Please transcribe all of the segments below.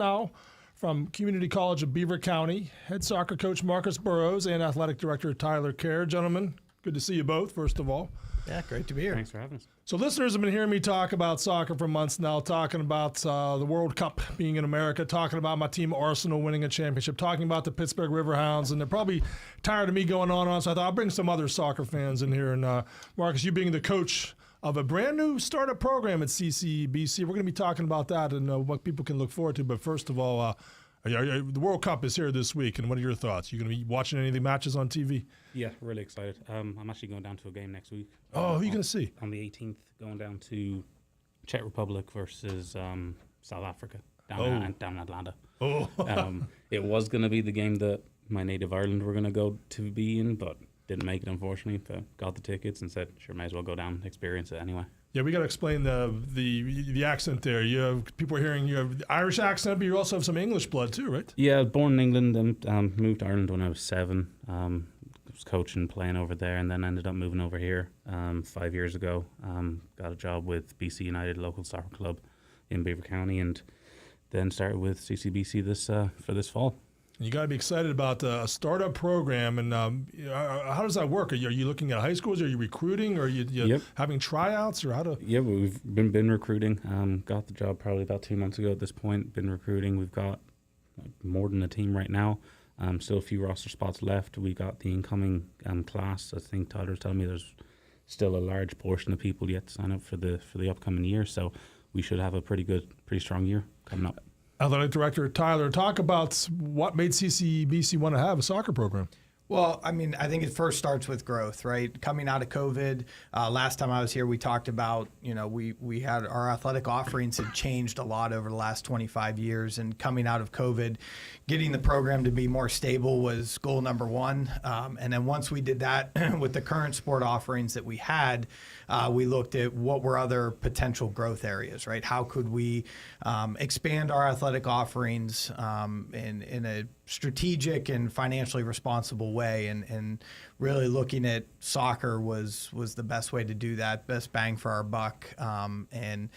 Now, from Community College of Beaver County, head soccer coach Marcus Burrows and athletic director Tyler Kerr. Gentlemen, good to see you both, first of all. Yeah, great to be here. Thanks for having us. So listeners have been hearing me talk about soccer for months now, talking about the World Cup being in America, talking about my team Arsenal winning a championship, talking about the Pittsburgh Riverhounds, and they're probably tired of me going on and on, so I thought I'll bring some other soccer fans in here. And Marcus, you being the coach of a brand new startup program at CCBC, we're going to be talking about that and what people can look forward to. But first of all, the World Cup is here this week, and what are your thoughts? You going to be watching any of the matches on TV? Yeah, really excited. I'm actually going down to a game next week. Oh, who are you going to see? On the 18th, going down to Czech Republic versus South Africa down in Atlanta. Oh. It was going to be the game that my native Ireland were going to go to be in, but didn't make it, unfortunately. But got the tickets and said, sure, may as well go down and experience it anyway. Yeah, we got to explain the accent there. You have people are hearing you have the Irish accent, but you also have some English blood too, right? Yeah, born in England and moved to Ireland when I was 7. Was coaching, playing over there, and then ended up moving over here 5 years ago. Got a job with BC United, local soccer club in Beaver County, and then started with CCBC for this fall. You got to be excited about a startup program, and how does that work? Are you looking at high schools? Are you recruiting? Or are you having tryouts? Or how to? Yeah, we've been recruiting. Got the job probably about 2 months ago at this point. Been recruiting. We've got more than a team right now. Still a few roster spots left. We got the incoming class. I think Tyler was telling me there's still a large portion of people yet to sign up for the upcoming year. So we should have a pretty strong year coming up. Athletic Director Tyler, talk about what made CCBC want to have a soccer program. Well, I mean, I think it first starts with growth, right? Coming out of COVID, last time I was here, we talked about, we had our athletic offerings had changed a lot over the last 25 years. And coming out of COVID, getting the program to be more stable was goal number one. And then once we did that with the current sport offerings that we had, we looked at what were other potential growth areas, right? How could we expand our athletic offerings in a strategic and financially responsible way, and really looking at soccer was the best way to do that, best bang for our buck. And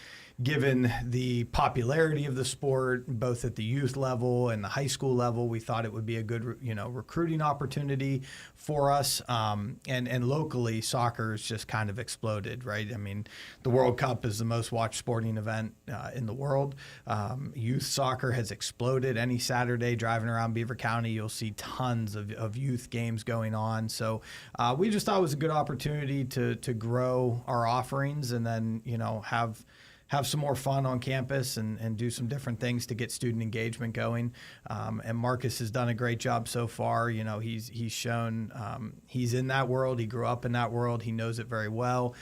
given the popularity of the sport, both at the youth level and the high school level, we thought it would be a good, recruiting opportunity for us. And locally, soccer has just kind of exploded, right? I mean, the World Cup is the most watched sporting event in the world. Youth soccer has exploded. Any Saturday driving around Beaver County, you'll see tons of youth games going on. So we just thought it was a good opportunity to grow our offerings and then, have some more fun on campus and do some different things to get student engagement going. And Marcus has done a great job so far. He's shown he's in that world. He grew up in that world. He knows it very well.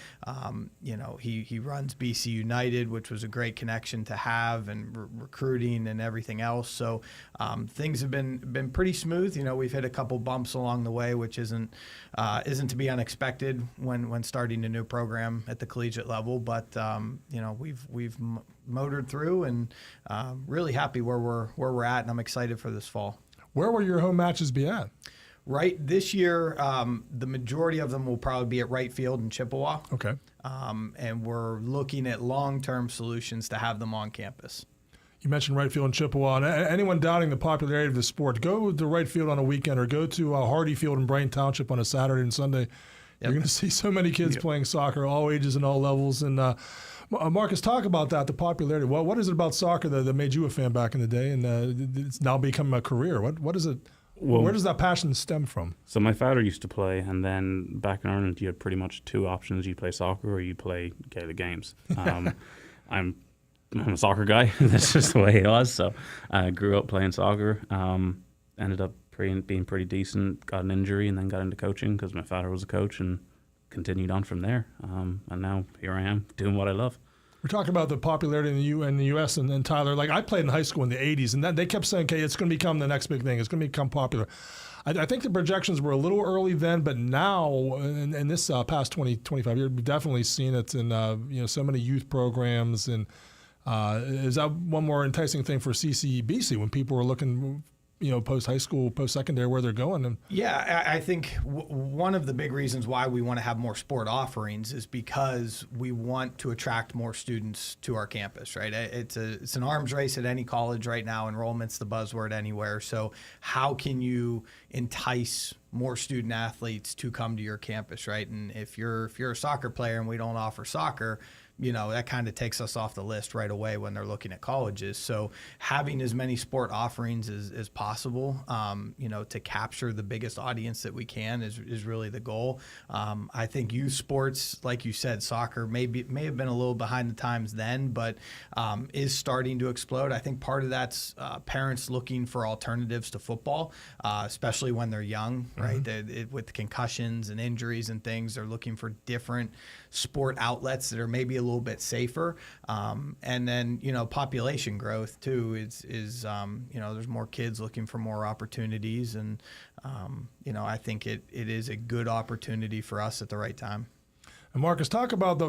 He runs BC United, which was a great connection to have, and recruiting and everything else. So things have been pretty smooth. We've hit a couple bumps along the way, which isn't to be unexpected when starting a new program at the collegiate level. But we've motored through and really happy where we're at, and I'm excited for this fall. Where will your home matches be at? Right, this year, the majority of them will probably be at right field in Chippewa. Okay. And we're looking at long-term solutions to have them on campus. You mentioned right field in Chippewa. And anyone doubting the popularity of the sport, go to right field on a weekend or go to Hardy Field in Brighton Township on a Saturday and Sunday. Yep. You're going to see so many kids playing soccer, all ages and all levels. And Marcus, talk about that, the popularity. What is it about soccer that made you a fan back in the day, and it's now become a career? What is it? Well, where does that passion stem from? So my father used to play, and then back in Ireland, you had pretty much two options: you play soccer or you play Gaelic games. I'm a soccer guy. That's just the way it was. So I grew up playing soccer. Ended up being pretty decent. Got an injury and then got into coaching because my father was a coach, and continued on from there. And now here I am doing what I love. We're talking about the popularity in the U.S. and then Tyler. Like I played in high school in the '80s, and then they kept saying, "Okay, it's going to become the next big thing. It's going to become popular." I think the projections were a little early then, but now in this past 20, 25 years, we've definitely seen it in so many youth programs. And is that one more enticing thing for CCBC when people were looking post high school, post secondary, where they're going. And Yeah, I think one of the big reasons why we want to have more sport offerings is because we want to attract more students to our campus, right? It's an arms race at any college right now. Enrollment's the buzzword anywhere. So how can you entice more student athletes to come to your campus, right? And if you're a soccer player and we don't offer soccer, that kind of takes us off the list right away when they're looking at colleges. So having as many sport offerings as possible, to capture the biggest audience that we can is really the goal. I think youth sports, like you said, soccer may have been a little behind the times then, but is starting to explode. I think part of that's parents looking for alternatives to football, especially when they're young, right? With concussions and injuries and things, they're looking for different sport outlets that are maybe a little bit safer. And then, population growth too is there's more kids looking for more opportunities. And, I think it is a good opportunity for us at the right time. And Marcus, talk about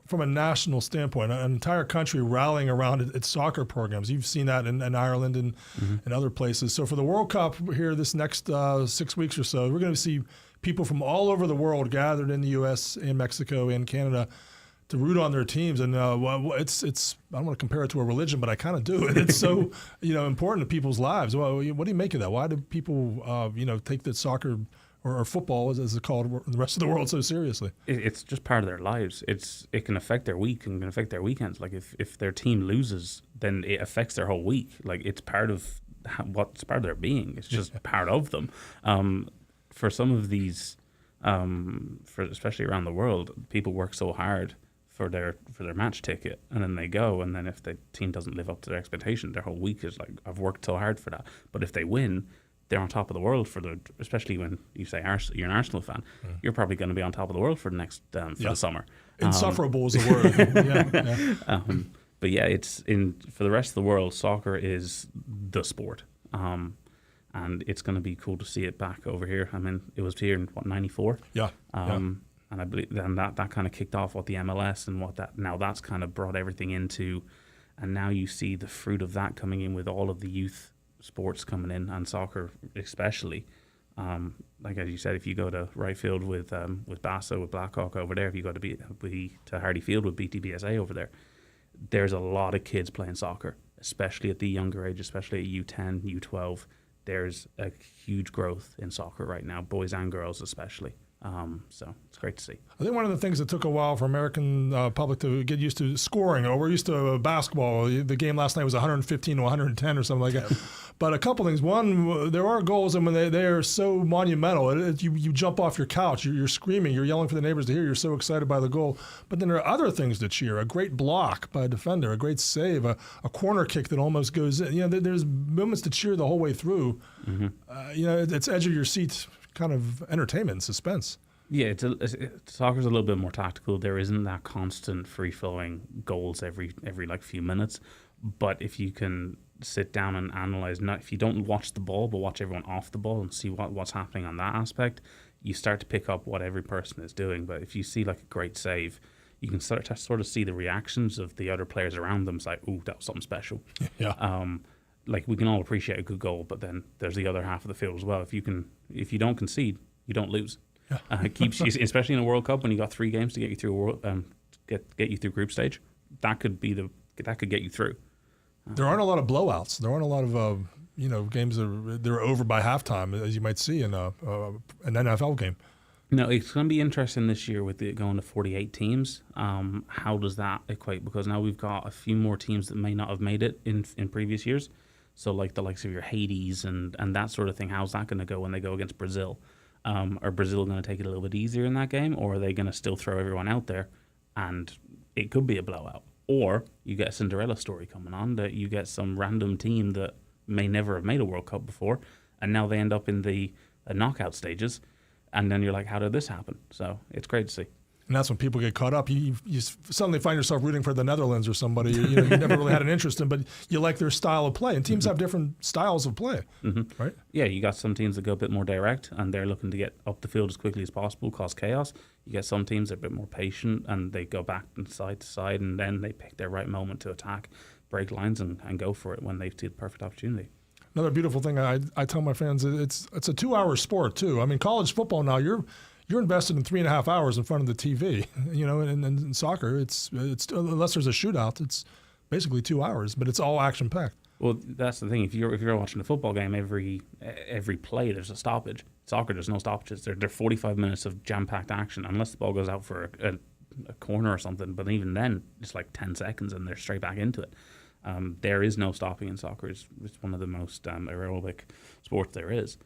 from a national standpoint, an entire country rallying around its soccer programs. You've seen that in Ireland and other places. So for the World Cup here this next 6 weeks or so, we're going to see people from all over the world gathered in the U.S. and Mexico and Canada to root on their teams. And it's I don't want to compare it to a religion, but I kind of do. And it's so important to people's lives. Well, what do you make of that? Why do people take the soccer or football, as it's called in the rest of the world, so seriously? It's just part of their lives. It can affect their week and can affect their weekends. Like if their team loses, then it affects their whole week. Like it's part of what's part of their being. It's just part of them. For some of these, especially around the world, people work so hard for their match ticket, and then they go, and then if the team doesn't live up to their expectation, their whole week is like, I've worked so hard for that. But if they win, they're on top of the world especially when you say you're an Arsenal fan, you're probably going to be on top of the world for the next for the summer. Insufferable is the word. But yeah, for the rest of the world, soccer is the sport. And it's going to be cool to see it back over here. I mean, it was here in '94. Yeah. And I believe then that kind of kicked off what the MLS and that's kind of brought everything into, and now you see the fruit of that coming in with all of the youth sports coming in, and soccer especially. Like as you said, if you go to right field with Basso, with Blackhawk over there, if you go to Hardy Field with BTBSA over there, there's a lot of kids playing soccer, especially at the younger age, especially at U10, U12. There's a huge growth in soccer right now, boys and girls especially. So it's great to see. I think one of the things that took a while for American public to get used to scoring, or we're used to basketball. The game last night was 115 to 110 or something like that. But a couple things. One, there are goals, and when they are so monumental, you jump off your couch, you're screaming, you're yelling for the neighbors to hear, you're so excited by the goal. But then there are other things to cheer. A great block by a defender, a great save, a corner kick that almost goes in. There's moments to cheer the whole way through. It's edge of your seat kind of entertainment and suspense. Yeah, soccer's a little bit more tactical. There isn't that constant free-flowing goals every like few minutes. But if you can sit down and analyze, not if you don't watch the ball, but watch everyone off the ball and see what's happening on that aspect, you start to pick up what every person is doing. But if you see like a great save, you can start to sort of see the reactions of the other players around them. It's like, ooh, that was something special. Yeah. Like we can all appreciate a good goal, but then there's the other half of the field as well. If you don't concede, you don't lose. Yeah. It keeps you, especially in a World Cup when you got 3 games to get you through get you through group stage. That could get you through. There aren't a lot of blowouts. There aren't a lot of games that are over by halftime, as you might see in an NFL game. No, it's going to be interesting this year with it going to 48 teams. How does that equate? Because now we've got a few more teams that may not have made it in previous years. So like the likes of your Hades and that sort of thing, how's that going to go when they go against Brazil? Are Brazil going to take it a little bit easier in that game, or are they going to still throw everyone out there and it could be a blowout? Or you get a Cinderella story coming on, that you get some random team that may never have made a World Cup before, and now they end up in the knockout stages, and then you're like, how did this happen? So it's great to see. And that's when people get caught up. You suddenly find yourself rooting for the Netherlands or somebody you never really had an interest in, but you like their style of play. And teams have different styles of play, right? Yeah, you got some teams that go a bit more direct, and they're looking to get up the field as quickly as possible, cause chaos. You get some teams that are a bit more patient, and they go back and side to side, and then they pick their right moment to attack, break lines, and go for it when they see the perfect opportunity. another beautiful thing I tell my fans, it's a 2-hour sport too. I mean, college football now, you're invested in 3.5 hours in front of the TV, and in soccer, it's unless there's a shootout, it's basically 2 hours, but it's all action packed. Well, that's the thing. If you're watching a football game, every play there's a stoppage. Soccer, there's no stoppages. They're 45 minutes of jam-packed action, unless the ball goes out for a corner or something. But even then, it's like 10 seconds, and they're straight back into it. There is no stopping in soccer. It's one of the most aerobic sports there is.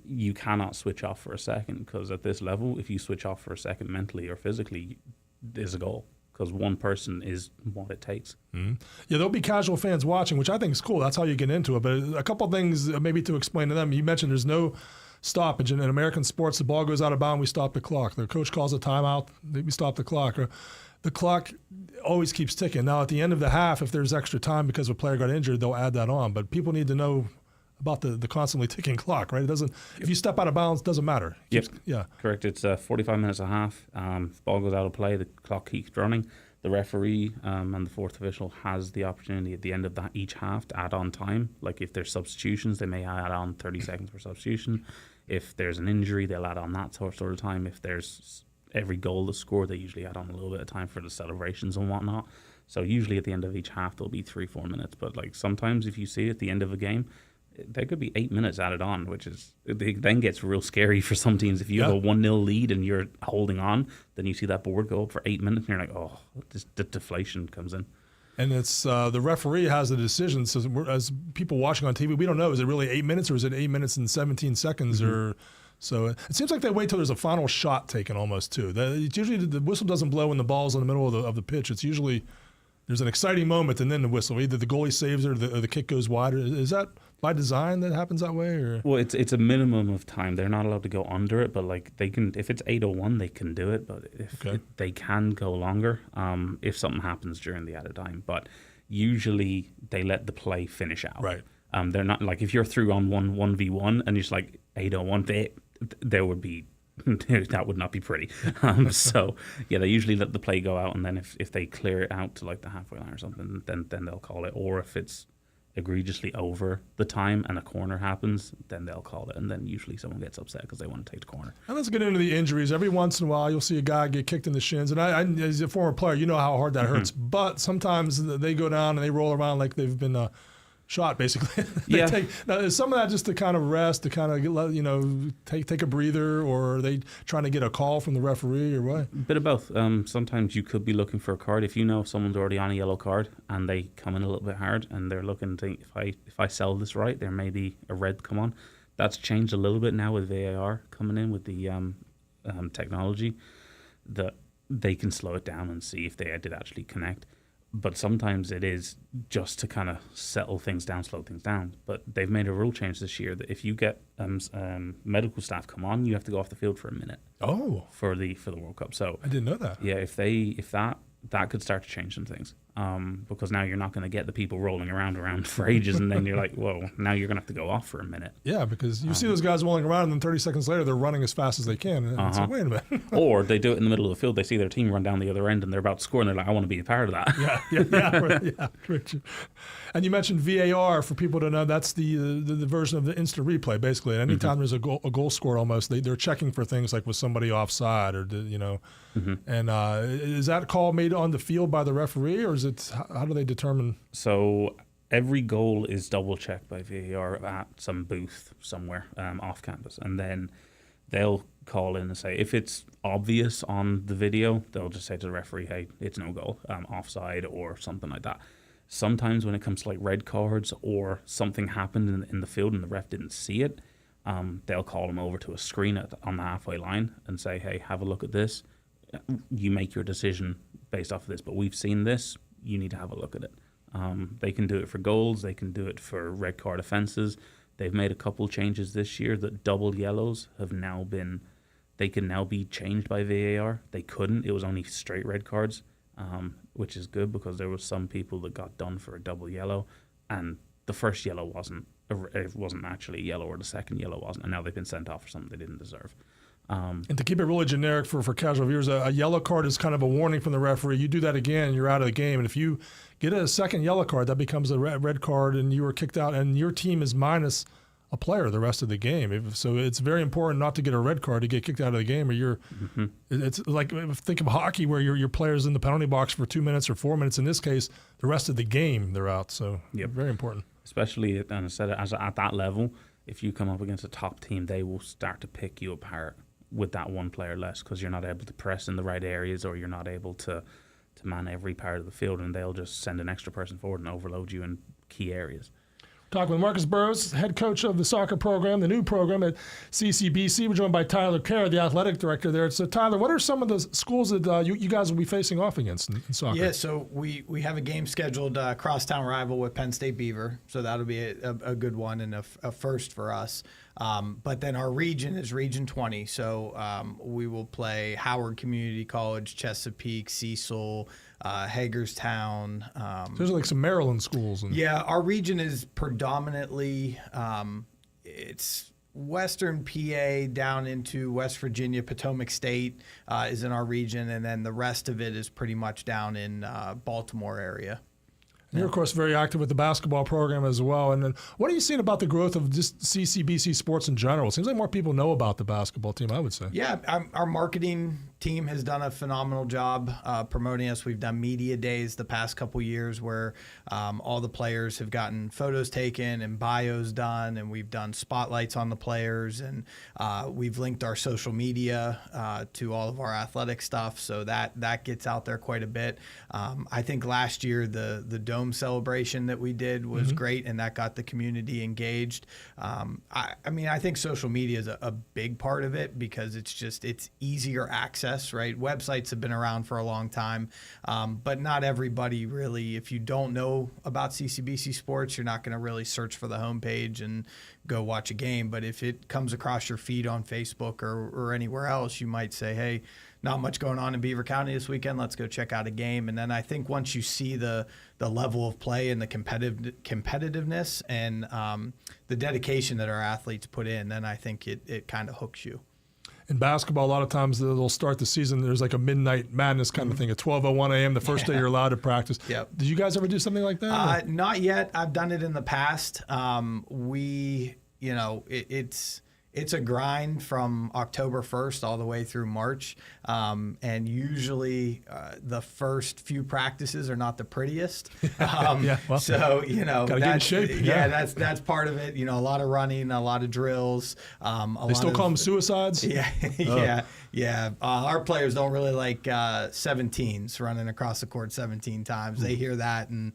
You cannot switch off for a second, because at this level, if you switch off for a second mentally or physically, there's a goal. Because one person is what it takes. Mm-hmm. Yeah, there'll be casual fans watching, which I think is cool. That's how you get into it. But a couple of things maybe to explain to them. You mentioned there's no stoppage. In American sports, the ball goes out of bounds, we stop the clock. The coach calls a timeout, we stop the clock. Or the clock always keeps ticking. Now, at the end of the half, if there's extra time because a player got injured, they'll add that on. But people need to know about the constantly ticking clock, right? It doesn't. If you step out of bounds, it doesn't matter. Yeah. Correct. It's 45 minutes a half. The ball goes out of play. The clock keeps running. The referee and the fourth official has the opportunity at the end of that each half to add on time. Like if there's substitutions, they may add on 30 seconds for substitution. If there's an injury, they'll add on that sort of time. If there's every goal that's scored, they usually add on a little bit of time for the celebrations and whatnot. So usually at the end of each half, there'll be 3-4 minutes. But like sometimes if you see at the end of a game, there could be 8 minutes added on, which is it then gets real scary for some teams. If you have a 1-0 lead and you're holding on, then you see that board go up for 8 minutes, and you're like, oh, the deflation comes in. And it's the referee has the decision. So as people watching on TV, we don't know, is it really 8 minutes or is it 8 minutes and 17 seconds? Mm-hmm. Or so it seems like they wait till there's a final shot taken almost too. It's usually the whistle doesn't blow when the ball's in the middle of the pitch. It's usually there's an exciting moment and then the whistle. Either the goalie saves it or the kick goes wide. Is that by design that happens that way? Or? Well, it's a minimum of time. They're not allowed to go under it, but like they can, if it's 8:01, they can do it. But if they can go longer, if something happens during the added time. But usually they let the play finish out. Right. They're not like if you're through on 1v1 and it's like 8:01, there would be that would not be pretty. So yeah, they usually let the play go out, and then if they clear it out to like the halfway line or something, then they'll call it. Or if it's egregiously over the time and a corner happens, then they'll call it, and then usually someone gets upset because they want to take the corner. And let's get into the injuries. Every once in a while, you'll see a guy get kicked in the shins, and I as a former player, you know how hard that hurts. But sometimes they go down and they roll around like they've been shot, basically. Now, is some of that just to kind of rest, to kind of take a breather, or are they trying to get a call from the referee, or what? A bit of both. Sometimes you could be looking for a card. If you know someone's already on a yellow card and they come in a little bit hard and they're looking to, if I sell this right, there may be a red come on. That's changed a little bit now with VAR coming in with the technology, that they can slow it down and see if they did actually connect. But sometimes it is just to kind of settle things down, slow things down. But they've made a rule change this year that if you get medical staff come on, you have to go off the field for a minute. Oh, for the World Cup. So I didn't know that. Yeah, if that could start to change some things, because now you're not going to get the people rolling around for ages, and then you're like, whoa, now you're going to have to go off for a minute. Yeah, because you see those guys rolling around, and then 30 seconds later, they're running as fast as they can. And it's like, wait a minute. Or they do it in the middle of the field. They see their team run down the other end, and they're about to score, and they're like, I want to be a part of that. Yeah. Richard. And you mentioned VAR, for people to know, that's the version of the instant replay, basically. And anytime there's a goal scored, almost, they're checking for things like was somebody offside, or And is that call made on the field by the referee, or is it, how do they determine? So every goal is double checked by VAR at some booth somewhere off campus, and then they'll call in and say, if it's obvious on the video, they'll just say to the referee, hey, it's no goal, offside or something like that. Sometimes when it comes to like red cards or something happened in the field and the ref didn't see it, they'll call them over to a screen on the halfway line and say, hey, have a look at this. You make your decision based off of this, but we've seen this, you need to have a look at it. They can do it for goals, they can do it for red card offences. They've made a couple changes this year that double yellows they can now be changed by VAR. They couldn't, it was only straight red cards, which is good because there was some people that got done for a double yellow, and the first yellow wasn't actually yellow, or the second yellow wasn't, and now they've been sent off for something they didn't deserve. And to keep it really generic for casual viewers, a yellow card is kind of a warning from the referee. You do that again, you're out of the game. And if you get a second yellow card, that becomes a red card, and you were kicked out, and your team is minus a player the rest of the game. So it's very important not to get a red card to get kicked out of the game, or you're. It's like, think of hockey where your player's in the penalty box for 2 minutes or 4 minutes. In this case, the rest of the game they're out. So very important. Especially, and I said, at that level, if you come up against a top team, they will start to pick you apart with that one player less, because you're not able to press in the right areas, or you're not able to man every part of the field, and they'll just send an extra person forward and overload you in key areas. Talking with Marcus Burrows, head coach of the soccer program, the new program at CCBC. We're joined by Tyler Kerr, the athletic director there. So, Tyler, what are some of the schools that you guys will be facing off against in soccer? Yeah, so we have a game scheduled, crosstown rival with Penn State Beaver. So that'll be a good one and a first for us. But then our region is Region 20. So we will play Howard Community College, Chesapeake, Cecil, Hagerstown. There's like some Maryland schools. Yeah, our region is predominantly it's Western PA down into West Virginia. Potomac State is in our region, and then the rest of it is pretty much down in Baltimore area. And you're, of course, very active with the basketball program as well. And then what are you seeing about the growth of just CCBC sports in general? It seems like more people know about the basketball team, I would say. Yeah, our marketing team has done a phenomenal job promoting us. We've done media days the past couple years where all the players have gotten photos taken and bios done, and we've done spotlights on the players, and we've linked our social media to all of our athletic stuff, so that gets out there quite a bit. I think last year the Dome celebration that we did was great, and that got the community engaged. I mean, I think social media is a big part of it, because it's easier access, right? Websites have been around for a long time, but not everybody really, if you don't know about CCBC sports, you're not going to really search for the homepage and go watch a game. But if it comes across your feed on Facebook or anywhere else, you might say, hey, not much going on in Beaver County this weekend, let's go check out a game. And then I think once you see the level of play and the competitiveness and the dedication that our athletes put in, then I think it kind of hooks you. In basketball, a lot of times they'll start the season, there's like a midnight madness kind of thing at 12:01 a.m. the first day you're allowed to practice. Yep. Did you guys ever do something like that? Not yet. I've done it in the past. It's a grind from October 1st all the way through March. And usually the first few practices are not the prettiest. So, gotta get in shape. That's part of it. A lot of running, a lot of drills. They still call them suicides? Yeah. Our players don't really like 17s running across the court 17 times. They hear that and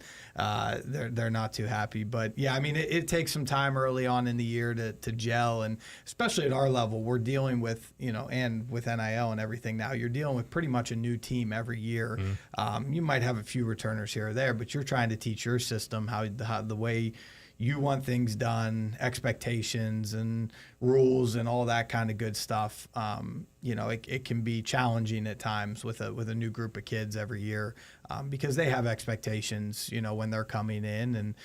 they're not too happy. But yeah, I mean, it takes some time early on in the year to gel, and especially at our level, we're dealing with, and with NIL and everything now, you're dealing with pretty much a new team every year. You might have a few returners here or there, but you're trying to teach your system how the way you want things done, expectations and rules and all that kind of good stuff. It can be challenging at times with a new group of kids every year because they have expectations, when they're coming in, and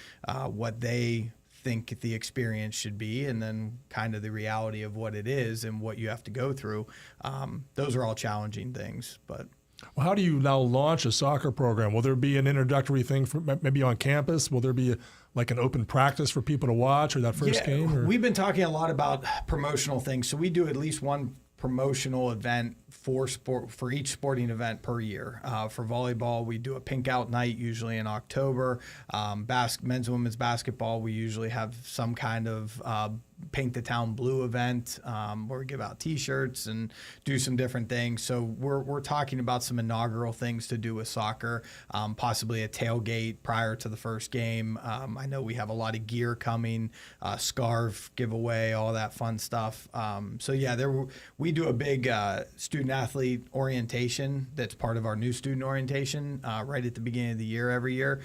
what they think the experience should be, and then kind of the reality of what it is and what you have to go through. Those are all challenging things, but. Well, how do you now launch a soccer program? Will there be an introductory thing for maybe on campus? Will there be an open practice for people to watch, or that first game? Or? We've been talking a lot about promotional things. So we do at least one promotional event for each sporting event per year. For volleyball, we do a pink out night usually in October. Men's and women's basketball, we usually have some kind of paint the town blue event where we give out T-shirts and do some different things. So we're talking about some inaugural things to do with soccer, possibly a tailgate prior to the first game. I know we have a lot of gear coming, scarf giveaway, all that fun stuff. We do a big student-athlete orientation that's part of our new student orientation right at the beginning of the year every year.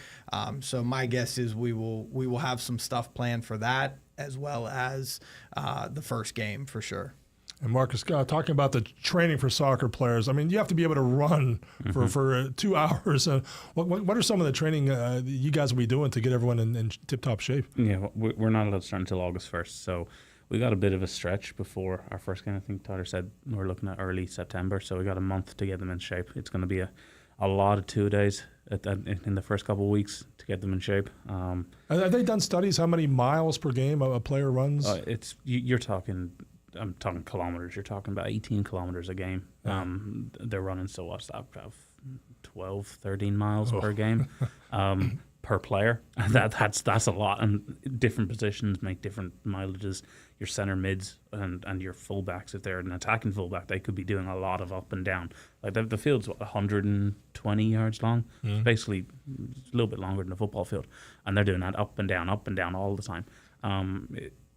So my guess is we will have some stuff planned for that, as well as the first game for sure. And Marcus, talking about the training for soccer players, I mean, you have to be able to run for 2 hours. What are some of the training you guys will be doing to get everyone in tip-top shape? Yeah, we're not allowed to start until August 1st. So we got a bit of a stretch before our first game. I think Tyler said we're looking at early September, so we got a month to get them in shape. It's going to be a lot of 2 days in the first couple of weeks to get them in shape. Have they done studies how many miles per game a player runs? You're talking. I'm talking kilometers. You're talking about 18 kilometers a game. They're running, so what's that, about 12, 13 miles per game per player. That's a lot. And different positions make different mileages. Your center mids and your fullbacks, if they're an attacking fullback, they could be doing a lot of up and down. Like the field's 120 yards long. It's basically a little bit longer than a football field. And they're doing that up and down all the time.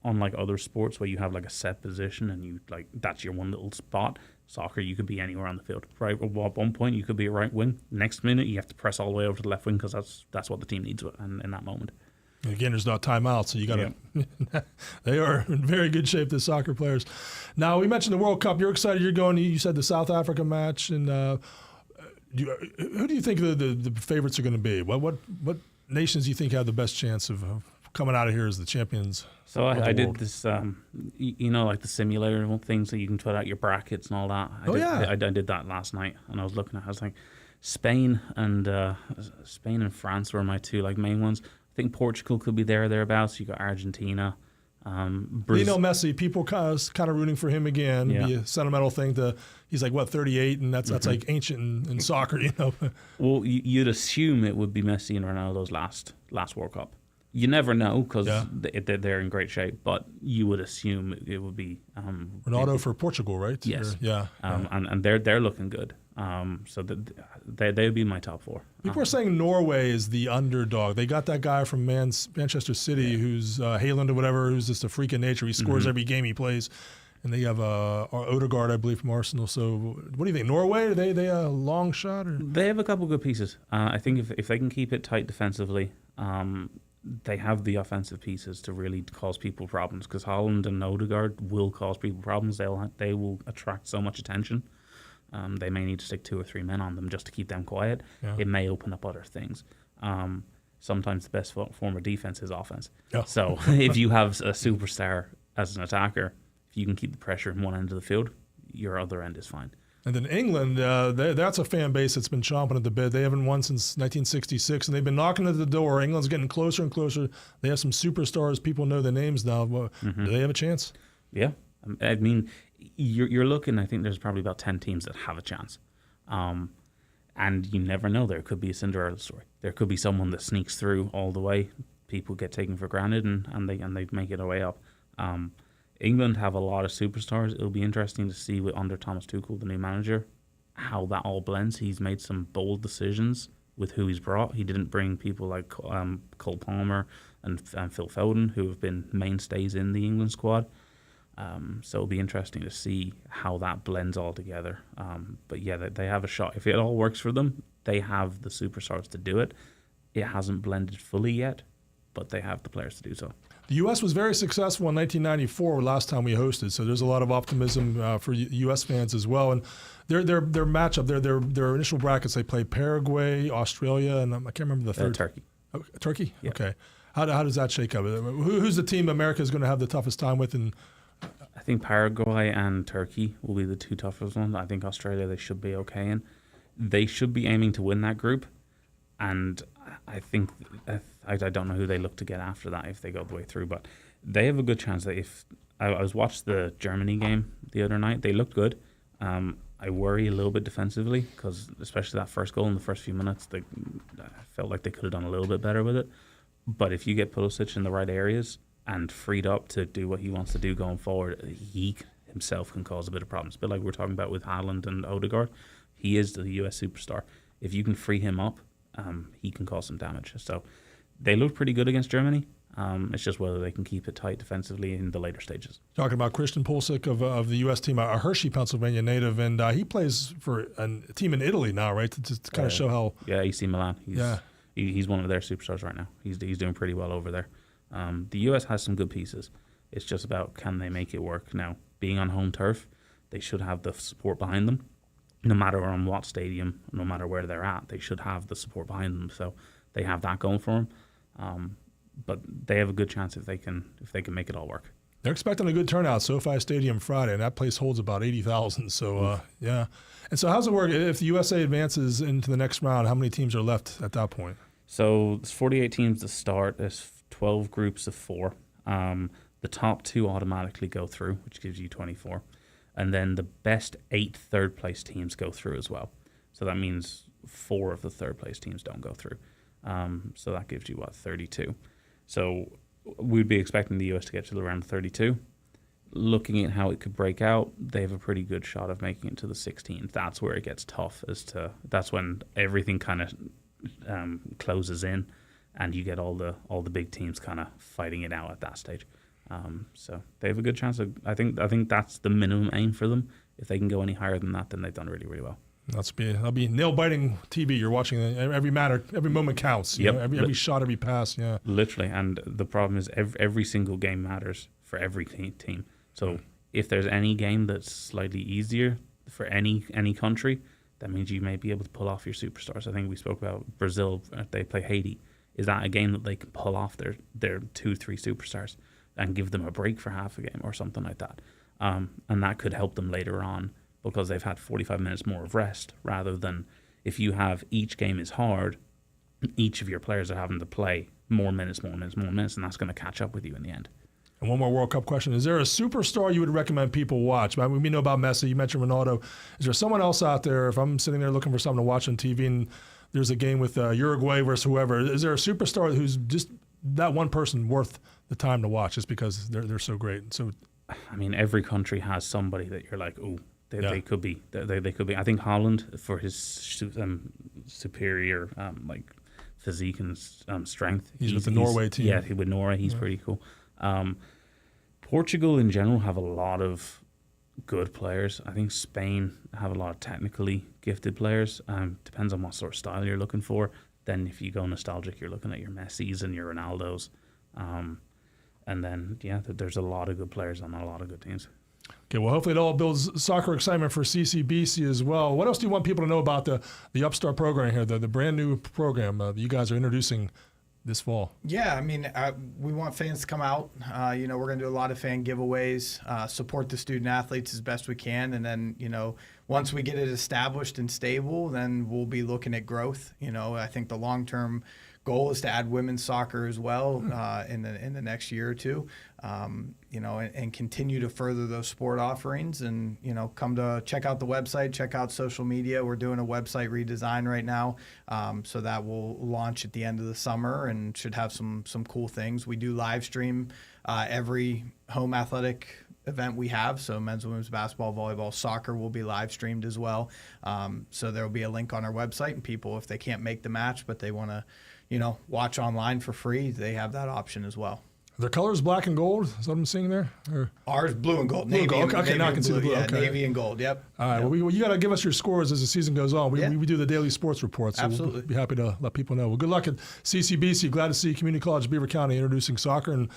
Unlike other sports where you have like a set position and you like that's your one little spot, soccer you could be anywhere on the field. Right, at one point you could be a right wing. Next minute you have to press all the way over to the left wing because that's what the team needs in that moment. Again, there's no timeout, so you got to. Yeah. They are in very good shape, the soccer players. Now we mentioned the World Cup. You're excited. You're going. You said the South Africa match, and who do you think the favorites are going to be? What nations do you think have the best chance of coming out of here as the champions? So I did this, like the simulator things that you can put out your brackets and all that. I did that last night, and I was looking at. I was like, Spain and France were my two like main ones. I think Portugal could be thereabouts. You got Argentina, Lionel Messi. People kind of rooting for him again. Yeah. Be a sentimental thing. He's like 38, and that's like ancient in soccer, Well, you'd assume it would be Messi and Ronaldo's last World Cup. You never know because they're in great shape, but you would assume it would be Ronaldo for Portugal, right? Yes. Yeah. And they're looking good. So they would be my top four. People are saying Norway is the underdog. They got that guy from Manchester City who's Haaland or whatever, who's just a freak of nature. He scores every game he plays. And they have Odegaard, I believe, from Arsenal. So what do you think? Norway, are they a long shot? Or? They have a couple good pieces. I think if they can keep it tight defensively, they have the offensive pieces to really cause people problems because Haaland and Odegaard will cause people problems. They will attract so much attention. They may need to stick 2 or 3 men on them just to keep them quiet. Yeah. It may open up other things. Sometimes the best form of defense is offense. Yeah. So if you have a superstar as an attacker, if you can keep the pressure in one end of the field, your other end is fine. And then England, that's a fan base that's been chomping at the bit. They haven't won since 1966, and they've been knocking at the door. England's getting closer and closer. They have some superstars. People know their names now. Do they have a chance? Yeah. I mean, you're looking, I think there's probably about 10 teams that have a chance. And you never know. There could be a Cinderella story. There could be someone that sneaks through all the way. People get taken for granted, and they make it a way up. England have a lot of superstars. It'll be interesting to see under Thomas Tuchel, the new manager, how that all blends. He's made some bold decisions with who he's brought. He didn't bring people like Cole Palmer and Phil Foden, who have been mainstays in the England squad. So it'll be interesting to see how that blends all together. But yeah, they have a shot. If it all works for them, they have the superstars to do it. It hasn't blended fully yet, but they have the players to do so. The U.S. was very successful in 1994, last time we hosted. So there's a lot of optimism for U.S. fans as well. And their matchup, their initial brackets, they play Paraguay, Australia, and I can't remember the third. Turkey. Oh, Turkey? Yeah. Okay. How does that shake up? Who's the team America is going to have the toughest time with? And I think Paraguay and Turkey will be the two toughest ones. I think Australia they should be okay in. They should be aiming to win that group. And I think I don't know who they look to get after that if they go the way through, but they have a good chance that if I was watched the Germany game the other night, they looked good. I worry a little bit defensively because especially that first goal in the first few minutes, I felt like they could have done a little bit better with it. But if you get Pulisic in the right areas and freed up to do what he wants to do going forward, he himself can cause a bit of problems. A bit like we're talking about with Haaland and Odegaard, he is the US superstar. If you can free him up, he can cause some damage. So they look pretty good against Germany. It's just whether they can keep it tight defensively in the later stages. Talking about Christian Pulisic of the U.S. team, a Hershey, Pennsylvania native, and he plays for a team in Italy now, right? To kind of show how. Yeah, AC Milan. He's one of their superstars right now. He's doing pretty well over there. The U.S. has some good pieces. It's just about can they make it work. Now, being on home turf, they should have the support behind them. No matter on what stadium, no matter where they're at, they should have the support behind them. So they have that going for them. But they have a good chance if they can make it all work. They're expecting a good turnout, SoFi Stadium Friday, and that place holds about 80,000. So, yeah. And so how's it work? If the USA advances into the next round, how many teams are left at that point? So there's 48 teams to start. There's 12 groups of 4. The top 2 automatically go through, which gives you 24. And then the best 8 third-place teams go through as well. So that means 4 of the third-place teams don't go through. So that gives you, 32. So we'd be expecting the US to get to around 32. Looking at how it could break out, they have a pretty good shot of making it to the 16. That's where it gets tough. That's when everything kind of closes in, and you get all the big teams kind of fighting it out at that stage. So they have a good chance. I think that's the minimum aim for them. If they can go any higher than that, then they've done really, really well. That'll be nail-biting TV. You're watching every moment counts. Yep. Every shot, every pass. Yeah, literally. And the problem is every single game matters for every team. So if there's any game that's slightly easier for any country, that means you may be able to pull off your superstars. I think we spoke about Brazil. They play Haiti. Is that a game that they can pull off their 2-3 superstars and give them a break for half a game or something like that? And that could help them later on, because they've had 45 minutes more of rest, rather than if you have each game is hard, each of your players are having to play more minutes, and that's going to catch up with you in the end. And one more World Cup question. Is there a superstar you would recommend people watch? I mean, we know about Messi. You mentioned Ronaldo. Is there someone else out there, if I'm sitting there looking for something to watch on TV and there's a game with Uruguay versus whoever, is there a superstar who's just that one person worth the time to watch just because they're so great? So, I mean, every country has somebody that you're like, ooh, they could be. They could be. I think Holland, for his superior physique and strength. He's with the Norway team. Yeah, with Norway, he's pretty cool. Portugal in general have a lot of good players. I think Spain have a lot of technically gifted players. Depends on what sort of style you're looking for. Then if you go nostalgic, you're looking at your Messis and your Ronaldos. And then, there's a lot of good players on a lot of good teams. Okay, well, hopefully it all builds soccer excitement for CCBC as well. What else do you want people to know about the Upstart program here, the brand new program that you guys are introducing this fall? Yeah, I mean, we want fans to come out. We're going to do a lot of fan giveaways, support the student athletes as best we can. And then, once we get it established and stable, then we'll be looking at growth. I think the long-term goal is to add women's soccer as well in the next year or two, and continue to further those sport offerings. And come to check out the website, check out social media. We're doing a website redesign right now, so that will launch at the end of the summer and should have some cool things. We do live stream every home athletic event we have, so men's and women's basketball, volleyball, soccer will be live streamed as well. So there will be a link on our website, and people, if they can't make the match but they want to watch online for free, they have that option as well. Are their colors black and gold? Is that what I'm seeing there? Or? Ours blue and gold. Blue Navy and gold. Okay, now I can see the blue. Yeah, okay. Navy and gold. Yep. All right. Yep. Well, you got to give us your scores as the season goes on. We do the daily sports reports. So Absolutely. We'll be happy to let people know. Well, good luck at CCBC. Glad to see Community College Beaver County introducing soccer, and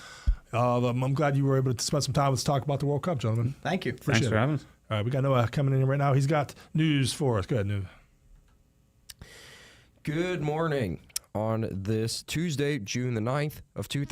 I'm glad you were able to spend some time with us to talk about the World Cup, gentlemen. Thank you. Thanks for having us. All right, we got Noah coming in right now. He's got news for us. Go ahead, Noah. Good morning. On this Tuesday, June the 9th of 2000.